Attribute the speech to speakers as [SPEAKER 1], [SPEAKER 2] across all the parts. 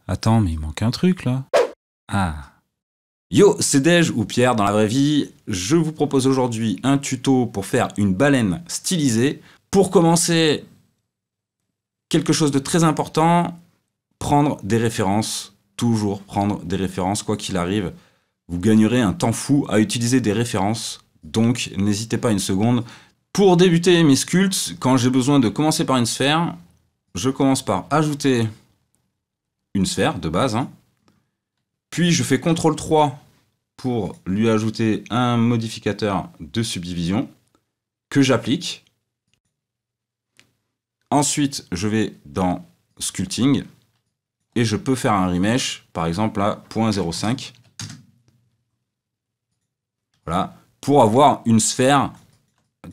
[SPEAKER 1] Attends, mais il manque un truc là. Ah. Yo, c'est Dej ou Pierre dans la vraie vie. Je vous propose aujourd'hui un tuto pour faire une baleine stylisée. Pour commencer, quelque chose de très important, prendre des références. Toujours prendre des références, quoi qu'il arrive. Vous gagnerez un temps fou à utiliser des références. Donc, n'hésitez pas une seconde. Pour débuter mes sculpts, quand j'ai besoin de commencer par une sphère, je commence par ajouter une sphère de base. Puis je fais CTRL 3 pour lui ajouter un modificateur de subdivision que j'applique. Ensuite, je vais dans Sculpting et je peux faire un remesh, par exemple à 0.05. Voilà, pour avoir une sphère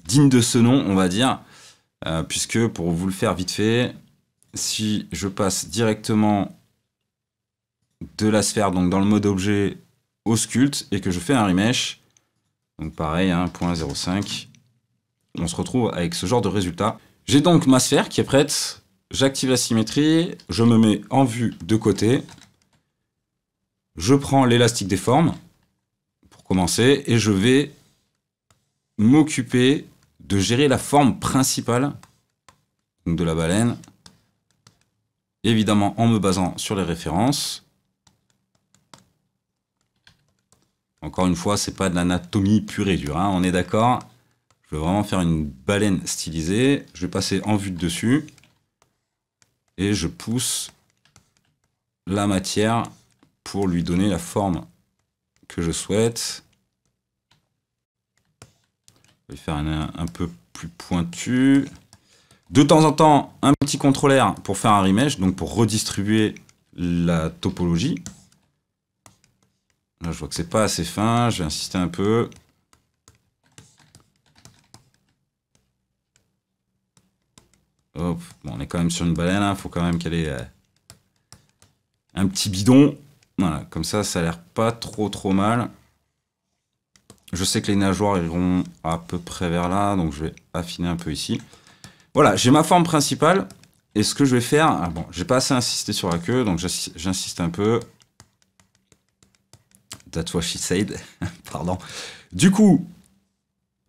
[SPEAKER 1] digne de ce nom, on va dire, puisque pour vous le faire vite fait, si je passe directement de la sphère, donc dans le mode objet au sculpt, et que je fais un remesh, donc pareil, 0.05, on se retrouve avec ce genre de résultat. J'ai donc ma sphère qui est prête, j'active la symétrie, je me mets en vue de côté, je prends l'élastique des formes, pour commencer, et je vais m'occuper de gérer la forme principale de la baleine, évidemment en me basant sur les références. Encore une fois, c'est pas de l'anatomie pure et dure, on est d'accord. Je veux vraiment faire une baleine stylisée. Je vais passer en vue de dessus. Et je pousse la matière pour lui donner la forme que je souhaite. Je vais faire un peu plus pointu. De temps en temps, un petit CTRL R pour faire un remesh, donc pour redistribuer la topologie. Là, je vois que c'est pas assez fin, je vais insister un peu. Hop. Bon, on est quand même sur une baleine, il faut quand même qu'elle ait un petit bidon. Voilà, comme ça, ça a l'air pas trop mal. Je sais que les nageoires iront à peu près vers là, donc je vais affiner un peu ici. Voilà, j'ai ma forme principale. Et ce que je vais faire, bon, j'ai pas assez insisté sur la queue, donc j'insiste un peu. That's what she said. Pardon. Du coup,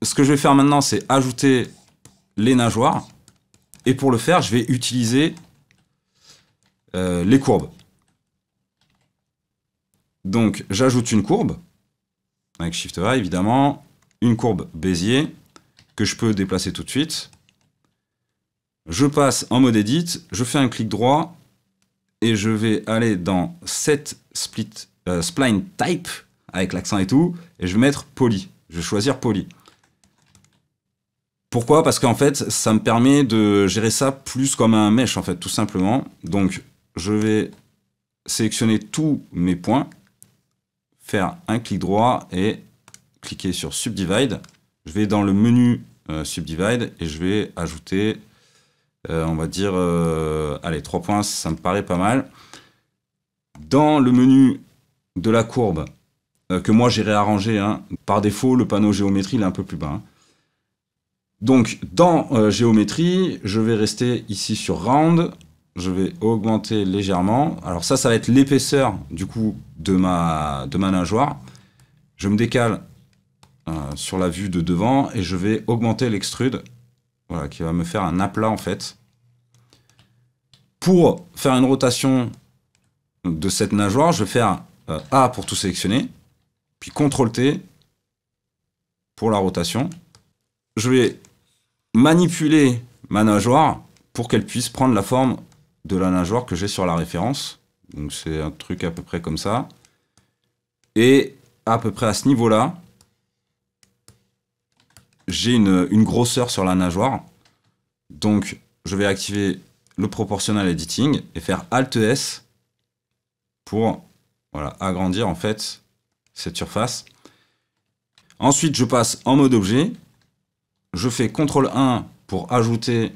[SPEAKER 1] ce que je vais faire maintenant, c'est ajouter les nageoires. Et pour le faire, je vais utiliser les courbes. Donc, j'ajoute une courbe, avec Shift A évidemment, une courbe Bézier, que je peux déplacer tout de suite. Je passe en mode Edit, je fais un clic droit, et je vais aller dans Set Spline Type, avec l'accent et tout, et je vais mettre Poly. Je vais choisir Poly. Pourquoi? Parce qu'en fait, ça me permet de gérer ça plus comme un mesh, en fait, tout simplement. Donc, je vais sélectionner tous mes points, faire un clic droit et cliquer sur Subdivide. Je vais dans le menu Subdivide et je vais ajouter, on va dire, allez, 3 points, ça me paraît pas mal. Dans le menu de la courbe, que moi j'ai réarrangé, par défaut, le panneau géométrie il est un peu plus bas. Donc, dans géométrie, je vais rester ici sur Round. Je vais augmenter légèrement. Alors ça va être l'épaisseur, du coup, de ma nageoire. Je me décale sur la vue de devant et je vais augmenter l'extrude, voilà, qui va me faire un aplat, en fait. Pour faire une rotation de cette nageoire, je vais faire A pour tout sélectionner, puis CTRL-T pour la rotation. Je vais manipuler ma nageoire pour qu'elle puisse prendre la forme de la nageoire que j'ai sur la référence. Donc c'est un truc à peu près comme ça. Et à peu près à ce niveau-là, j'ai une grosseur sur la nageoire. Donc je vais activer le Proportional Editing et faire Alt-S pour, voilà, agrandir en fait cette surface. Ensuite, je passe en mode objet. Je fais CTRL-1 pour ajouter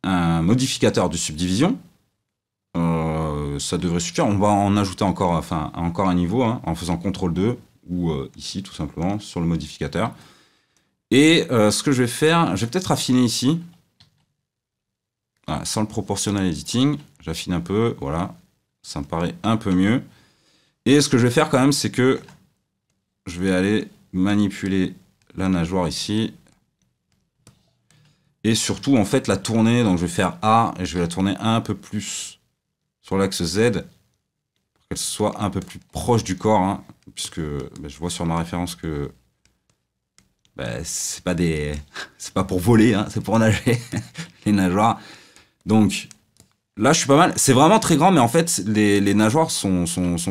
[SPEAKER 1] un modificateur de subdivision. Ça devrait suffire. On va en ajouter encore, encore un niveau, en faisant CTRL-2 ou ici tout simplement sur le modificateur. Et ce que je vais faire, je vais peut-être affiner ici. Voilà, sans le proportional editing, j'affine un peu, voilà. Ça me paraît un peu mieux. Et ce que je vais faire quand même, c'est que je vais aller manipuler la nageoire ici. Et surtout, en fait, la tourner. Donc, je vais faire A et je vais la tourner un peu plus sur l'axe Z. Pour qu'elle soit un peu plus proche du corps. Hein, puisque je vois sur ma référence que c'est pas pour voler, hein, c'est pour nager. Les nageoires. Donc, là, je suis pas mal. C'est vraiment très grand, mais en fait, les nageoires sont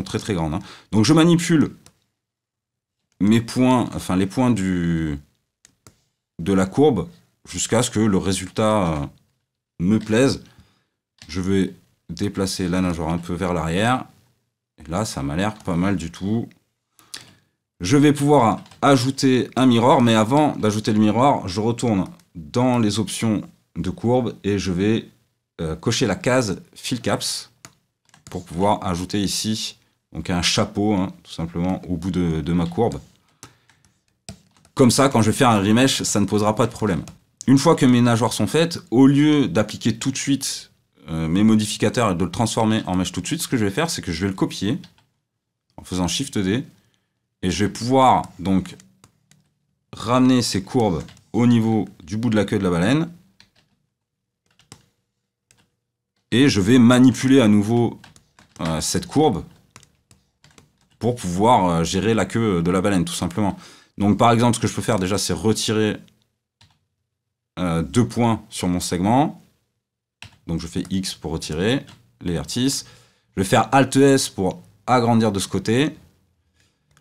[SPEAKER 1] très très grandes. Hein. Donc, je manipule mes points, enfin les points de la courbe jusqu'à ce que le résultat me plaise. Je vais déplacer la nageoire un peu vers l'arrière. Et là, ça m'a l'air pas mal du tout. Je vais pouvoir ajouter un miroir, mais avant d'ajouter le miroir, je retourne dans les options de courbe et je vais cocher la case Fill Caps pour pouvoir ajouter ici donc un chapeau, hein, tout simplement, au bout de ma courbe. Comme ça, quand je vais faire un remesh, ça ne posera pas de problème. Une fois que mes nageoires sont faites, au lieu d'appliquer tout de suite mes modificateurs et de le transformer en mèche tout de suite, ce que je vais faire, c'est que je vais le copier en faisant Shift D et je vais pouvoir donc ramener ces courbes au niveau du bout de la queue de la baleine et je vais manipuler à nouveau cette courbe pour pouvoir gérer la queue de la baleine, tout simplement. Donc par exemple, ce que je peux faire déjà, c'est retirer 2 points sur mon segment. Donc je fais X pour retirer les vertices. Je vais faire Alt S pour agrandir de ce côté.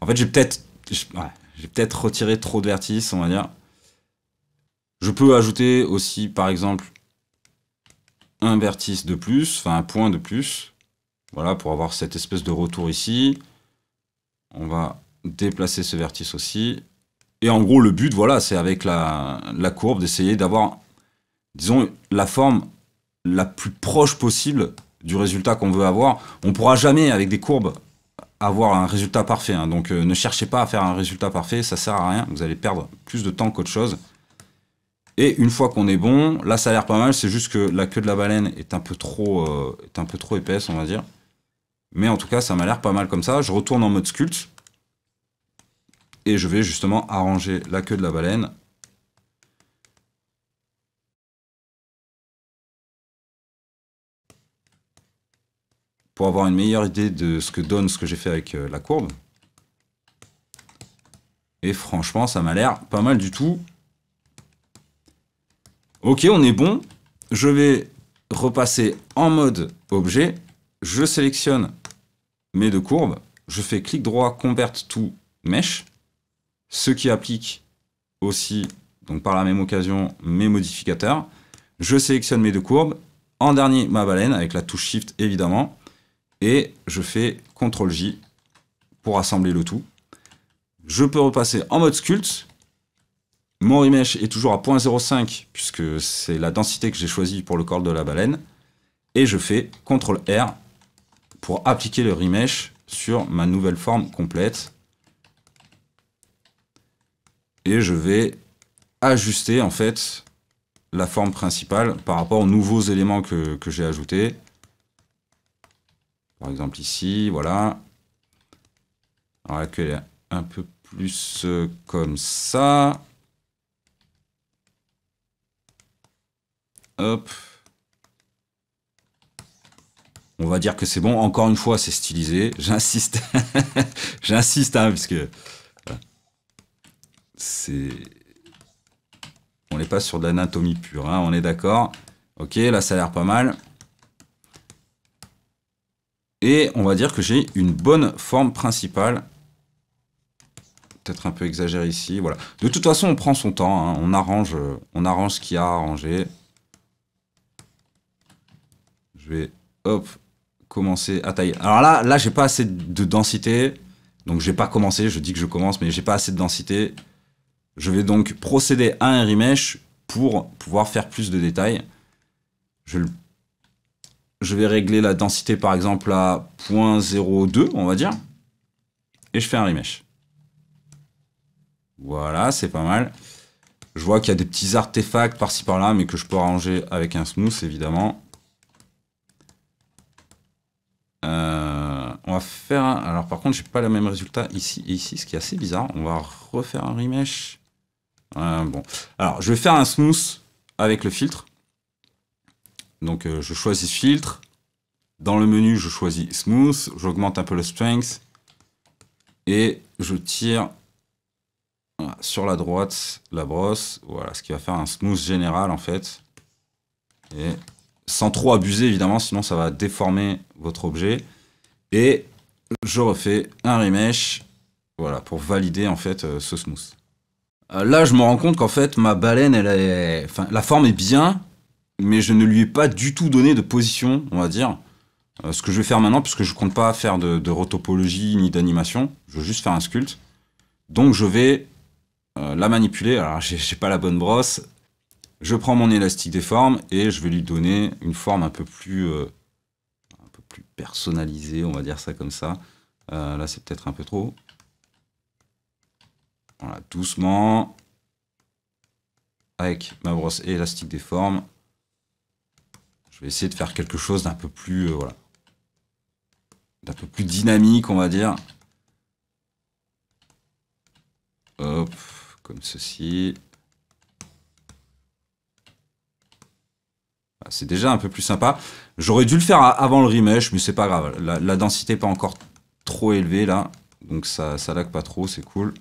[SPEAKER 1] En fait, j'ai peut-être retiré trop de vertices, on va dire. Je peux ajouter aussi, par exemple, un vertice de plus, enfin un point de plus. Voilà, pour avoir cette espèce de retour ici. On va déplacer ce vertice aussi. Et en gros, le but, voilà, c'est avec la courbe d'essayer d'avoir, disons, la forme la plus proche possible du résultat qu'on veut avoir. On ne pourra jamais, avec des courbes, avoir un résultat parfait. Hein. Donc, ne cherchez pas à faire un résultat parfait, ça sert à rien. Vous allez perdre plus de temps qu'autre chose. Et une fois qu'on est bon, là, ça a l'air pas mal. C'est juste que la queue de la baleine est un peu trop épaisse, on va dire. Mais en tout cas, ça m'a l'air pas mal comme ça. Je retourne en mode sculpt. Et je vais justement arranger la queue de la baleine. Pour avoir une meilleure idée de ce que donne ce que j'ai fait avec la courbe. Et franchement, ça m'a l'air pas mal du tout. Ok, on est bon. Je vais repasser en mode objet. Je sélectionne mes 2 courbes. Je fais clic droit, Convert to Mesh. Ce qui applique aussi, donc par la même occasion, mes modificateurs. Je sélectionne mes 2 courbes. En dernier, ma baleine, avec la touche Shift évidemment. Et je fais CTRL-J pour assembler le tout. Je peux repasser en mode sculpt. Mon remesh est toujours à 0.05 puisque c'est la densité que j'ai choisie pour le corps de la baleine. Et je fais CTRL-R pour appliquer le remesh sur ma nouvelle forme complète. Et je vais ajuster en fait la forme principale par rapport aux nouveaux éléments que j'ai ajoutés. Par exemple ici, voilà. Alors la queue est un peu plus comme ça. Hop. On va dire que c'est bon. Encore une fois, c'est stylisé. J'insiste. J'insiste, hein, puisque c'est... On n'est pas sur de l'anatomie pure, hein, on est d'accord. Ok, là, ça a l'air pas mal. Et on va dire que j'ai une bonne forme principale. Peut-être un peu exagéré ici, voilà. De toute façon, on prend son temps, hein, on arrange ce qu'il y a à arranger. Je vais, hop, commencer à tailler. Alors là, j'ai pas assez de densité, donc je vais pas commencer. Je dis que je commence, mais j'ai pas assez de densité. Je vais donc procéder à un remesh pour pouvoir faire plus de détails. Je vais régler la densité par exemple à 0.02, on va dire. Et je fais un remesh. Voilà, c'est pas mal. Je vois qu'il y a des petits artefacts par-ci par-là, mais que je peux arranger avec un smooth, évidemment. va faire un... Alors par contre, j'ai pas le même résultat ici et ici, ce qui est assez bizarre. On va refaire un remesh. Bon. Alors, je vais faire un smooth avec le filtre. Donc, je choisis filtre. Dans le menu, je choisis smooth. J'augmente un peu le strength. Et je tire voilà, sur la droite la brosse. Voilà, ce qui va faire un smooth général en fait. Et sans trop abuser évidemment, sinon ça va déformer votre objet. Et je refais un remesh, voilà, pour valider en fait ce smooth. Là, je me rends compte qu'en fait ma baleine, enfin, la forme est bien, mais je ne lui ai pas du tout donné de position, on va dire. Ce que je vais faire maintenant, puisque je compte pas faire de retopologie ni d'animation, je veux juste faire un sculpte. Donc je vais la manipuler. Alors j'ai pas la bonne brosse. Je prends mon élastique déforme et je vais lui donner une forme un peu plus personnalisée, on va dire ça comme ça. Là c'est peut-être un peu trop. Voilà, doucement. Avec ma brosse et élastique déforme. Je vais essayer de faire quelque chose d'un peu plus, voilà, d'un peu plus dynamique, on va dire. Hop, comme ceci. C'est déjà un peu plus sympa. J'aurais dû le faire avant le remesh, mais c'est pas grave. La densité n'est pas encore trop élevée là. Donc ça lag pas trop, c'est cool.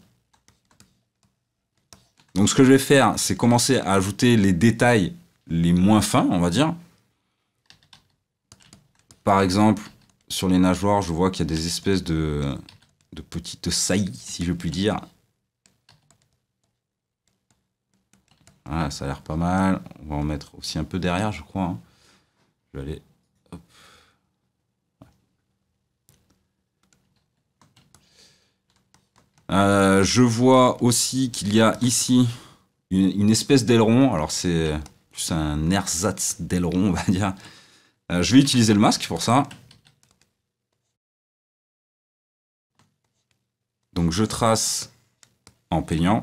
[SPEAKER 1] Donc ce que je vais faire, c'est commencer à ajouter les détails les moins fins, on va dire. Par exemple, sur les nageoires, je vois qu'il y a des espèces de petites saillies, si je puis dire. Voilà, ça a l'air pas mal. On va en mettre aussi un peu derrière, je crois. Hein. Je vais aller... Hop. Je vois aussi qu'il y a ici une espèce d'aileron. Alors c'est plus un ersatz d'aileron, on va dire. Je vais utiliser le masque pour ça. Donc je trace en peignant.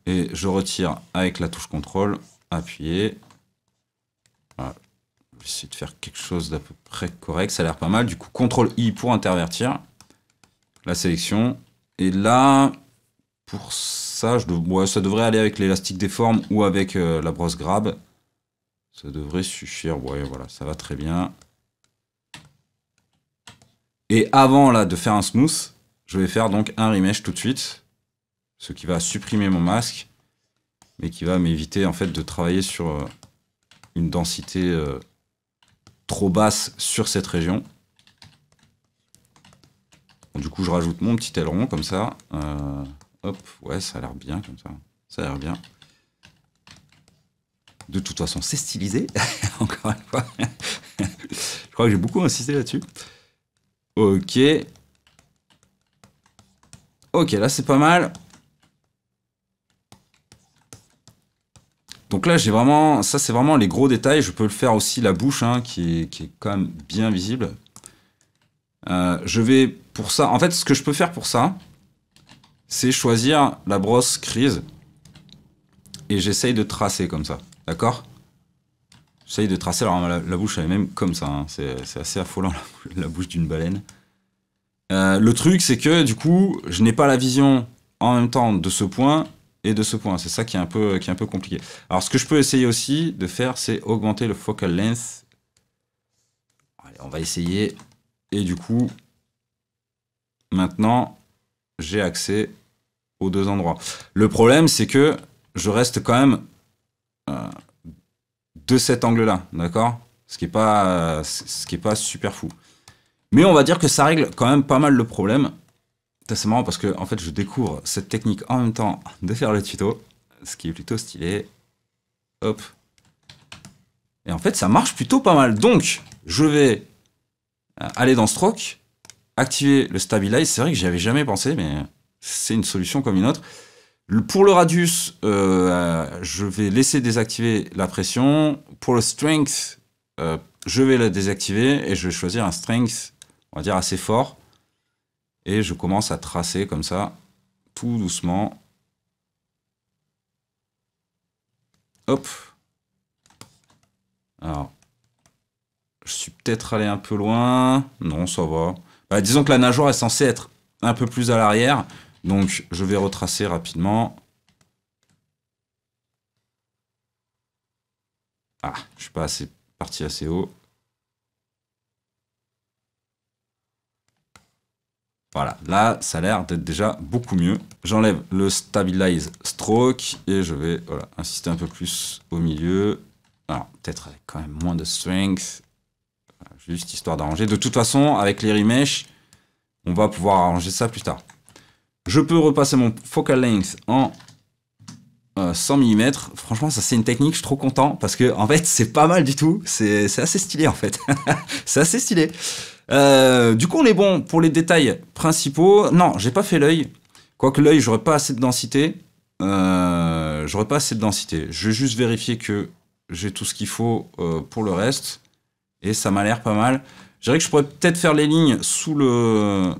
[SPEAKER 1] Et je retire avec la touche contrôle, appuyé. Voilà. Je vais essayer de faire quelque chose d'à peu près correct, ça a l'air pas mal. Du coup, CTRL I pour intervertir la sélection. Et là, pour ça, ouais, ça devrait aller avec l'élastique déforme ou avec la brosse grab. Ça devrait suffire, ouais, voilà, ça va très bien. Et avant là de faire un smooth, je vais faire donc un remesh tout de suite. Ce qui va supprimer mon masque, mais qui va m'éviter en fait de travailler sur une densité trop basse sur cette région. Bon, du coup, je rajoute mon petit aileron comme ça. Hop, ouais, ça a l'air bien comme ça. Ça a l'air bien. De toute façon, c'est stylisé. Encore une fois. Je crois que j'ai beaucoup insisté là-dessus. Ok. Ok, là, c'est pas mal. Donc là, j'ai vraiment... Ça, c'est vraiment les gros détails. Je peux le faire aussi la bouche, hein, qui est quand même bien visible. Je vais, pour ça... En fait, ce que je peux faire pour ça, c'est choisir la brosse Crease. Et j'essaye de tracer comme ça. D'accord? J'essaye de tracer. Alors, la bouche, elle est même comme ça. Hein. C'est assez affolant, la bouche d'une baleine. Le truc, c'est que, du coup, je n'ai pas la vision en même temps de ce point et de ce point. C'est ça qui est un peu compliqué. Alors, ce que je peux essayer aussi de faire, c'est augmenter le focal length. Allez, on va essayer. Et du coup, maintenant, j'ai accès aux deux endroits. Le problème, c'est que je reste quand même de cet angle-là, d'accord? Ce qui est pas super fou. Mais on va dire que ça règle quand même pas mal le problème. C'est marrant parce que en fait, je découvre cette technique en même temps de faire le tuto, ce qui est plutôt stylé. Hop. Et en fait, ça marche plutôt pas mal. Donc, je vais aller dans Stroke, activer le Stabilize. C'est vrai que j'y avais jamais pensé, mais c'est une solution comme une autre. Pour le radius, je vais laisser désactiver la pression. Pour le strength, je vais la désactiver et je vais choisir un strength, on va dire assez fort. Et je commence à tracer comme ça, tout doucement. Hop. Alors, je suis peut-être allé un peu loin. Non, ça va. Bah, disons que la nageoire est censée être un peu plus à l'arrière. Donc, je vais retracer rapidement. Ah, je suis pas parti assez haut. Voilà, là, ça a l'air d'être déjà beaucoup mieux. J'enlève le Stabilize Stroke et je vais insister un peu plus au milieu. Alors, peut-être avec quand même moins de strength. Voilà, juste histoire d'arranger. De toute façon, avec les remesh, on va pouvoir arranger ça plus tard. Je peux repasser mon focal length en 100 mm. Franchement, ça c'est une technique, je suis trop content parce que en fait, c'est pas mal du tout. C'est assez stylé en fait. C'est assez stylé. Du coup, on est bon pour les détails principaux. Non, j'ai pas fait l'œil. Quoique l'œil, j'aurais pas assez de densité. Je vais juste vérifier que j'ai tout ce qu'il faut pour le reste. Et ça m'a l'air pas mal. Je dirais que je pourrais peut-être faire les lignes sous le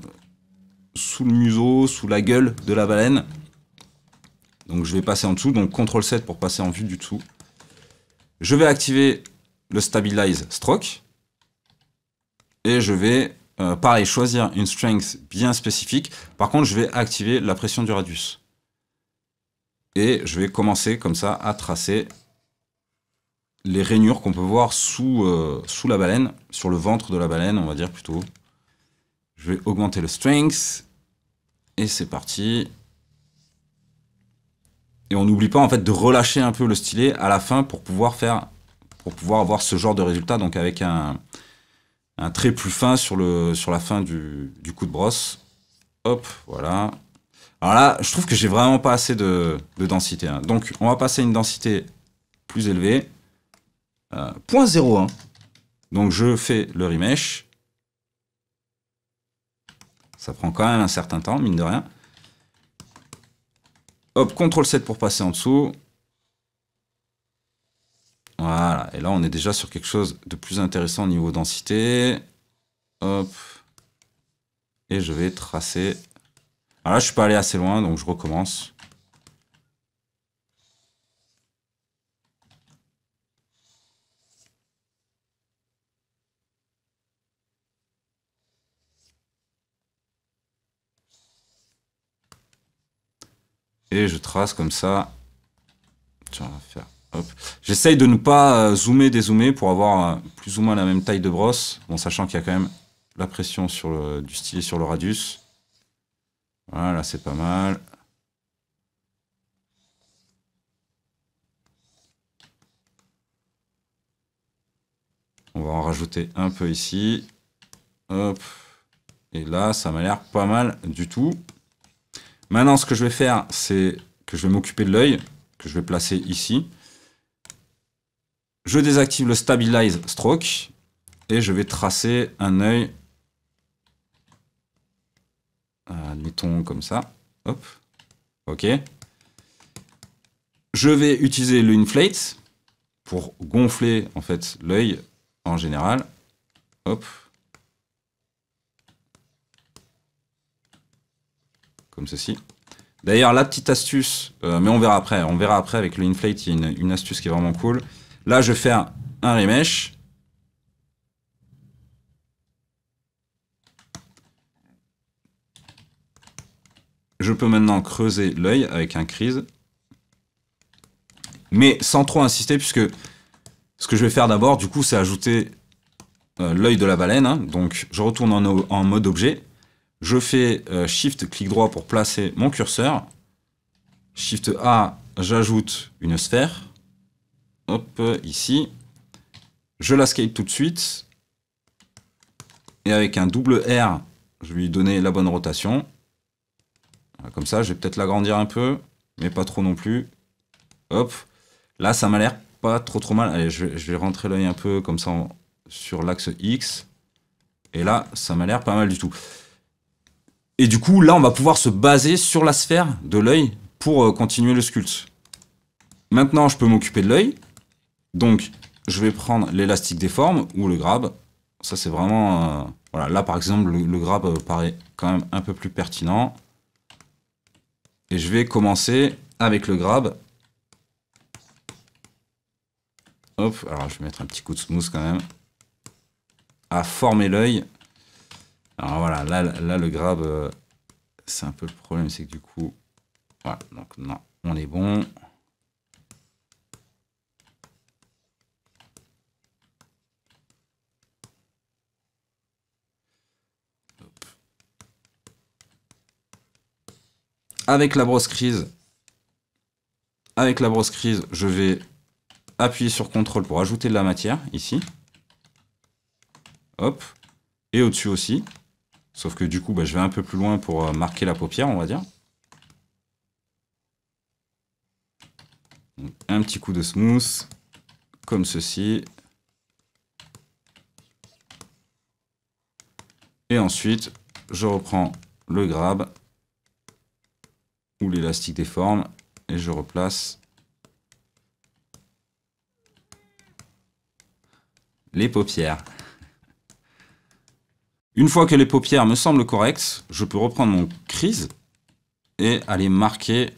[SPEAKER 1] museau, sous la gueule de la baleine. Donc je vais passer en dessous. Donc CTRL 7 pour passer en vue du dessous. Je vais activer le Stabilize Stroke. Et je vais, pareil, choisir une strength bien spécifique. Par contre, je vais activer la pression du radius. Et je vais commencer comme ça à tracer les rainures qu'on peut voir sous la baleine, sur le ventre de la baleine, on va dire plutôt. Je vais augmenter le strength. Et c'est parti. Et on n'oublie pas en fait de relâcher un peu le stylet à la fin pour pouvoir avoir ce genre de résultat. Donc avec un trait plus fin sur la fin du coup de brosse. Hop, voilà. Alors là, je trouve que j'ai vraiment pas assez de densité. Hein. Donc, on va passer à une densité plus élevée. 0.01. Donc, je fais le remesh. Ça prend quand même un certain temps, mine de rien. Hop, CTRL 7 pour passer en dessous. Voilà, et là on est déjà sur quelque chose de plus intéressant au niveau densité. Hop. Et je vais tracer. Alors là je suis pas allé assez loin, donc je recommence. Et je trace comme ça. Tiens, on va faire. J'essaye de ne pas zoomer, dézoomer pour avoir plus ou moins la même taille de brosse. Bon, sachant qu'il y a quand même la pression du stylet sur le radius. Voilà, c'est pas mal. On va en rajouter un peu ici. Hop. Et là, ça m'a l'air pas mal du tout. Maintenant, ce que je vais faire, c'est que je vais m'occuper de l'œil, que je vais placer ici. Je désactive le Stabilize Stroke et je vais tracer un œil, admettons comme ça. Hop, ok. Je vais utiliser le Inflate pour gonfler en fait l'œil en général. Hop. Comme ceci. D'ailleurs, la petite astuce, mais on verra après. On verra après avec le Inflate, il y a une astuce qui est vraiment cool. Là, je vais faire un remesh. Je peux maintenant creuser l'œil avec un crease. Mais sans trop insister, puisque ce que je vais faire d'abord, du coup, c'est ajouter l'œil de la baleine. Hein. Donc, je retourne en mode objet. Je fais Shift, clic droit pour placer mon curseur. Shift A, j'ajoute une sphère. Hop, ici. Je la scale tout de suite. Et avec un double R, je vais lui donner la bonne rotation. Comme ça, je vais peut-être l'agrandir un peu, mais pas trop non plus. Hop. Là, ça m'a l'air pas trop mal. Allez, je vais rentrer l'œil un peu comme ça sur l'axe X. Et là, ça m'a l'air pas mal du tout. Et du coup, là, on va pouvoir se baser sur la sphère de l'œil pour continuer le sculpte. Maintenant, je peux m'occuper de l'œil. Donc, je vais prendre l'élastique des formes ou le grab. Ça, c'est vraiment... voilà, là, par exemple, le grab paraît quand même un peu plus pertinent. Et je vais commencer avec le grab. Hop, alors je vais mettre un petit coup de smooth quand même. À former l'œil. Alors voilà, là le grab, c'est un peu le problème, c'est que du coup, voilà, donc non, on est bon. Avec la brosse crease, je vais appuyer sur CTRL pour ajouter de la matière, ici. Hop. Et au-dessus aussi. Sauf que du coup, bah, je vais un peu plus loin pour marquer la paupière, on va dire. Donc, un petit coup de smooth, comme ceci. Et ensuite, je reprends le grab ou l'élastique des formes et je replace les paupières. Une fois que les paupières me semblent correctes, je peux reprendre mon crease et aller marquer.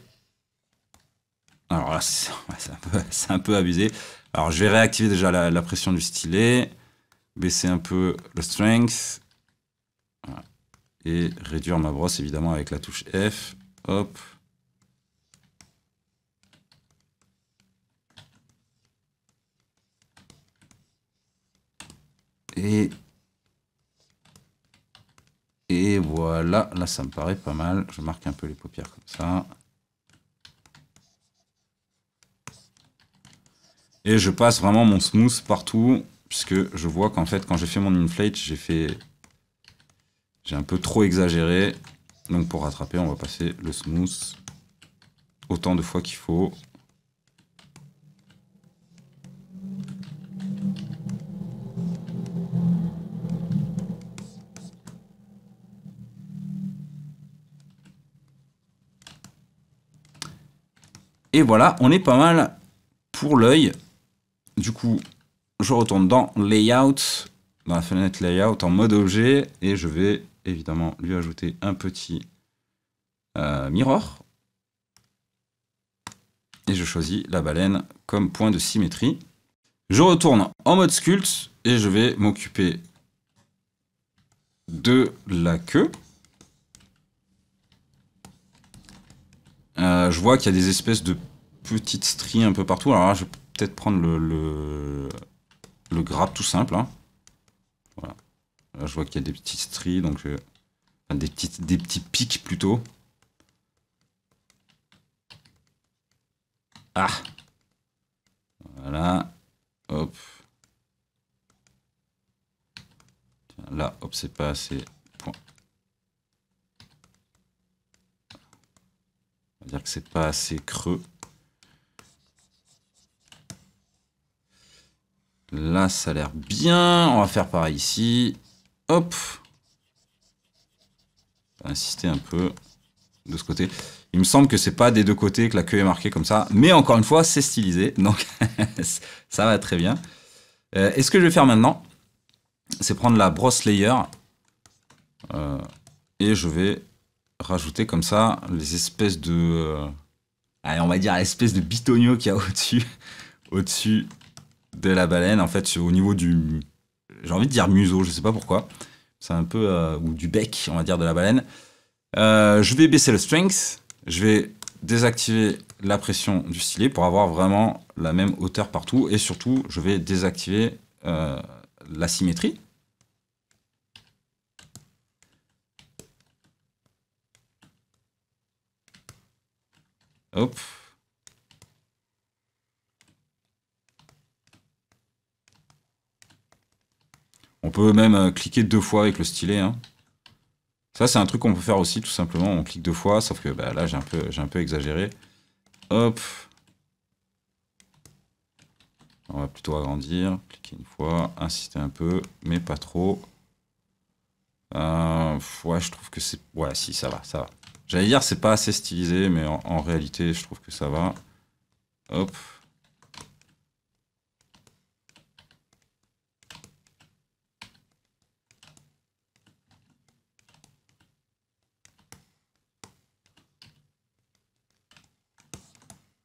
[SPEAKER 1] Alors là, c'est un peu abusé. Alors je vais réactiver déjà la pression du stylet, baisser un peu le strength, voilà. Et réduire ma brosse évidemment avec la touche F. Hop. Et voilà, là ça me paraît pas mal. Je marque un peu les paupières comme ça. Et je passe vraiment mon smooth partout, puisque je vois qu'en fait quand j'ai fait mon inflate, j'ai un peu trop exagéré. Donc pour rattraper, on va passer le smooth autant de fois qu'il faut. Et voilà, on est pas mal pour l'œil. Du coup, je retourne dans Layout, dans la fenêtre Layout en mode objet, et je vais évidemment lui ajouter un petit mirror. Et je choisis la baleine comme point de symétrie. Je retourne en mode sculpt et je vais m'occuper de la queue. Je vois qu'il y a des espèces de petites stries un peu partout. Alors là, je vais peut-être prendre le grab tout simple. Hein. Voilà. Là, je vois qu'il y a des petites stries, donc enfin, des petits pics plutôt. Ah. Voilà. Hop. Là, hop, c'est pas assez. Point. On va dire que c'est pas assez creux. Là, ça a l'air bien. On va faire pareil ici. Hop. On va insister un peu de ce côté. Il me semble que c'est pas des deux côtés que la queue est marquée comme ça. Mais encore une fois, c'est stylisé. Donc, ça va très bien. Et ce que je vais faire maintenant, c'est prendre la brosse layer. Et je vais rajouter comme ça les espèces de... allez, on va dire l'espèce de bitonio qu'il y a au-dessus de la baleine. En fait, au niveau du... j'ai envie de dire museau, je sais pas pourquoi. C'est un peu... ou du bec, on va dire, de la baleine. Je vais baisser le strength. Je vais désactiver la pression du stylet pour avoir vraiment la même hauteur partout. Et surtout, je vais désactiver la symétrie. Hop. On peut même cliquer 2 fois avec le stylet. Hein. Ça, c'est un truc qu'on peut faire aussi, tout simplement. On clique 2 fois, sauf que bah, là, j'ai un peu exagéré. Hop. On va plutôt agrandir. Cliquer une fois, insister un peu, mais pas trop. Ouais, je trouve que c'est... ouais, si, ça va, ça va. J'allais dire c'est pas assez stylisé, mais en réalité, je trouve que ça va. Hop.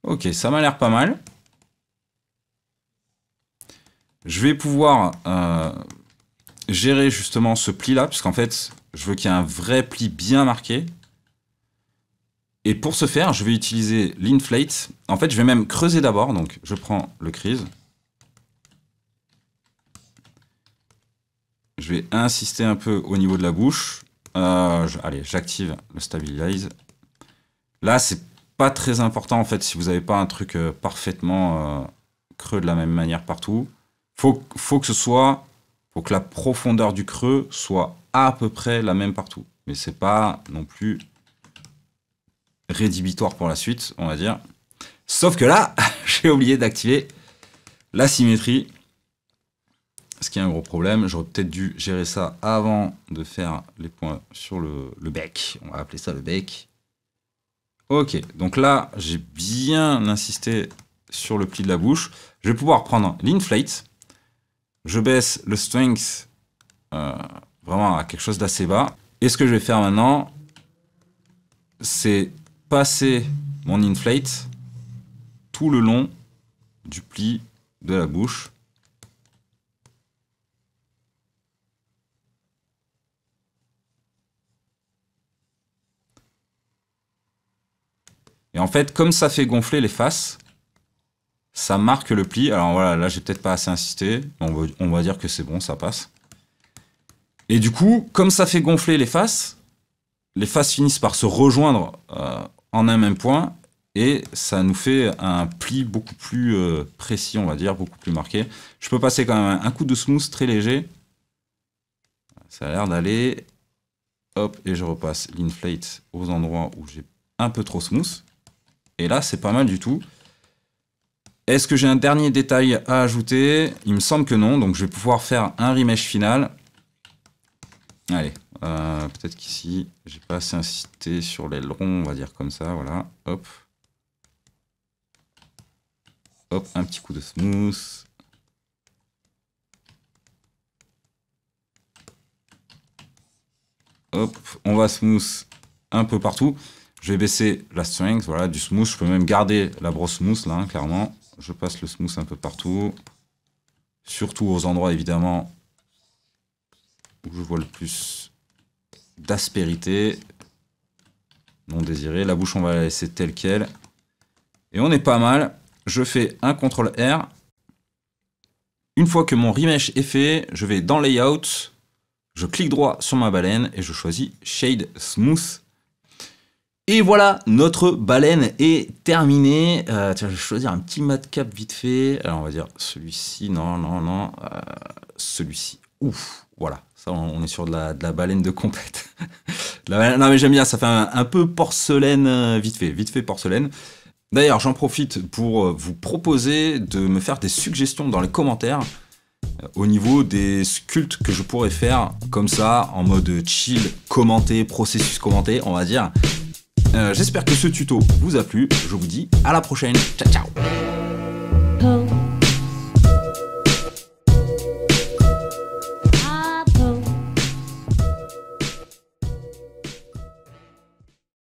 [SPEAKER 1] Ok, ça m'a l'air pas mal. Je vais pouvoir gérer justement ce pli-là, puisqu'en fait, Je veux qu'il y ait un vrai pli bien marqué. Et pour ce faire, je vais utiliser l'inflate. En fait, je vais même creuser d'abord. Donc, je prends le crease. Je vais insister un peu au niveau de la bouche. Allez, j'active le stabilize. Là, c'est pas très important en fait si vous n'avez pas un truc parfaitement creux de la même manière partout. Faut que la profondeur du creux soit à peu près la même partout. Mais c'est pas non plus rédhibitoire pour la suite, on va dire. Sauf que là, j'ai oublié d'activer la symétrie. Ce qui est un gros problème. J'aurais peut-être dû gérer ça avant de faire les points sur le bec. On va appeler ça le bec. Ok, donc là, j'ai bien insisté sur le pli de la bouche. Je vais pouvoir prendre l'inflate. Je baisse le strength vraiment à quelque chose d'assez bas. Et ce que je vais faire maintenant, c'est passer mon inflate tout le long du pli de la bouche. Et en fait, comme ça fait gonfler les faces, ça marque le pli. Alors voilà, là j'ai peut-être pas assez insisté. On va dire que c'est bon, ça passe. Et du coup, comme ça fait gonfler les faces finissent par se rejoindre en un même point. Et ça nous fait un pli beaucoup plus précis, on va dire, beaucoup plus marqué. Je peux passer quand même un coup de smooth très léger. Ça a l'air d'aller. Hop, et je repasse l'inflate aux endroits où j'ai un peu trop smooth. Et là, c'est pas mal du tout. Est-ce que j'ai un dernier détail à ajouter? Il me semble que non, donc je vais pouvoir faire un remesh final. Allez, peut-être qu'ici, j'ai pas assez insisté sur l'aileron, on va dire comme ça, voilà. Hop. Hop, un petit coup de smooth. Hop, on va smooth un peu partout. Je vais baisser la strength, voilà, du smooth. Je peux même garder la brosse smooth, là, hein, clairement. Je passe le smooth un peu partout. Surtout aux endroits, évidemment, où je vois le plus d'aspérité non désirée. La bouche, on va la laisser telle qu'elle. Et on est pas mal. Je fais un CTRL R. Une fois que mon remesh est fait, je vais dans Layout. Je clique droit sur ma baleine et je choisis Shade Smooth. Et voilà, notre baleine est terminée. Tiens, je vais choisir un petit matcap vite fait. Alors, on va dire celui-ci. Non. Celui-ci. Ouf, voilà. Ça, on est sur de la baleine de compète. Non, mais j'aime bien. Ça fait un peu porcelaine, vite fait porcelaine. D'ailleurs, j'en profite pour vous proposer de me faire des suggestions dans les commentaires au niveau des sculptes que je pourrais faire comme ça, en mode chill, commenté, processus commenté, on va dire. J'espère que ce tuto vous a plu. Je vous dis à la prochaine. Ciao, ciao.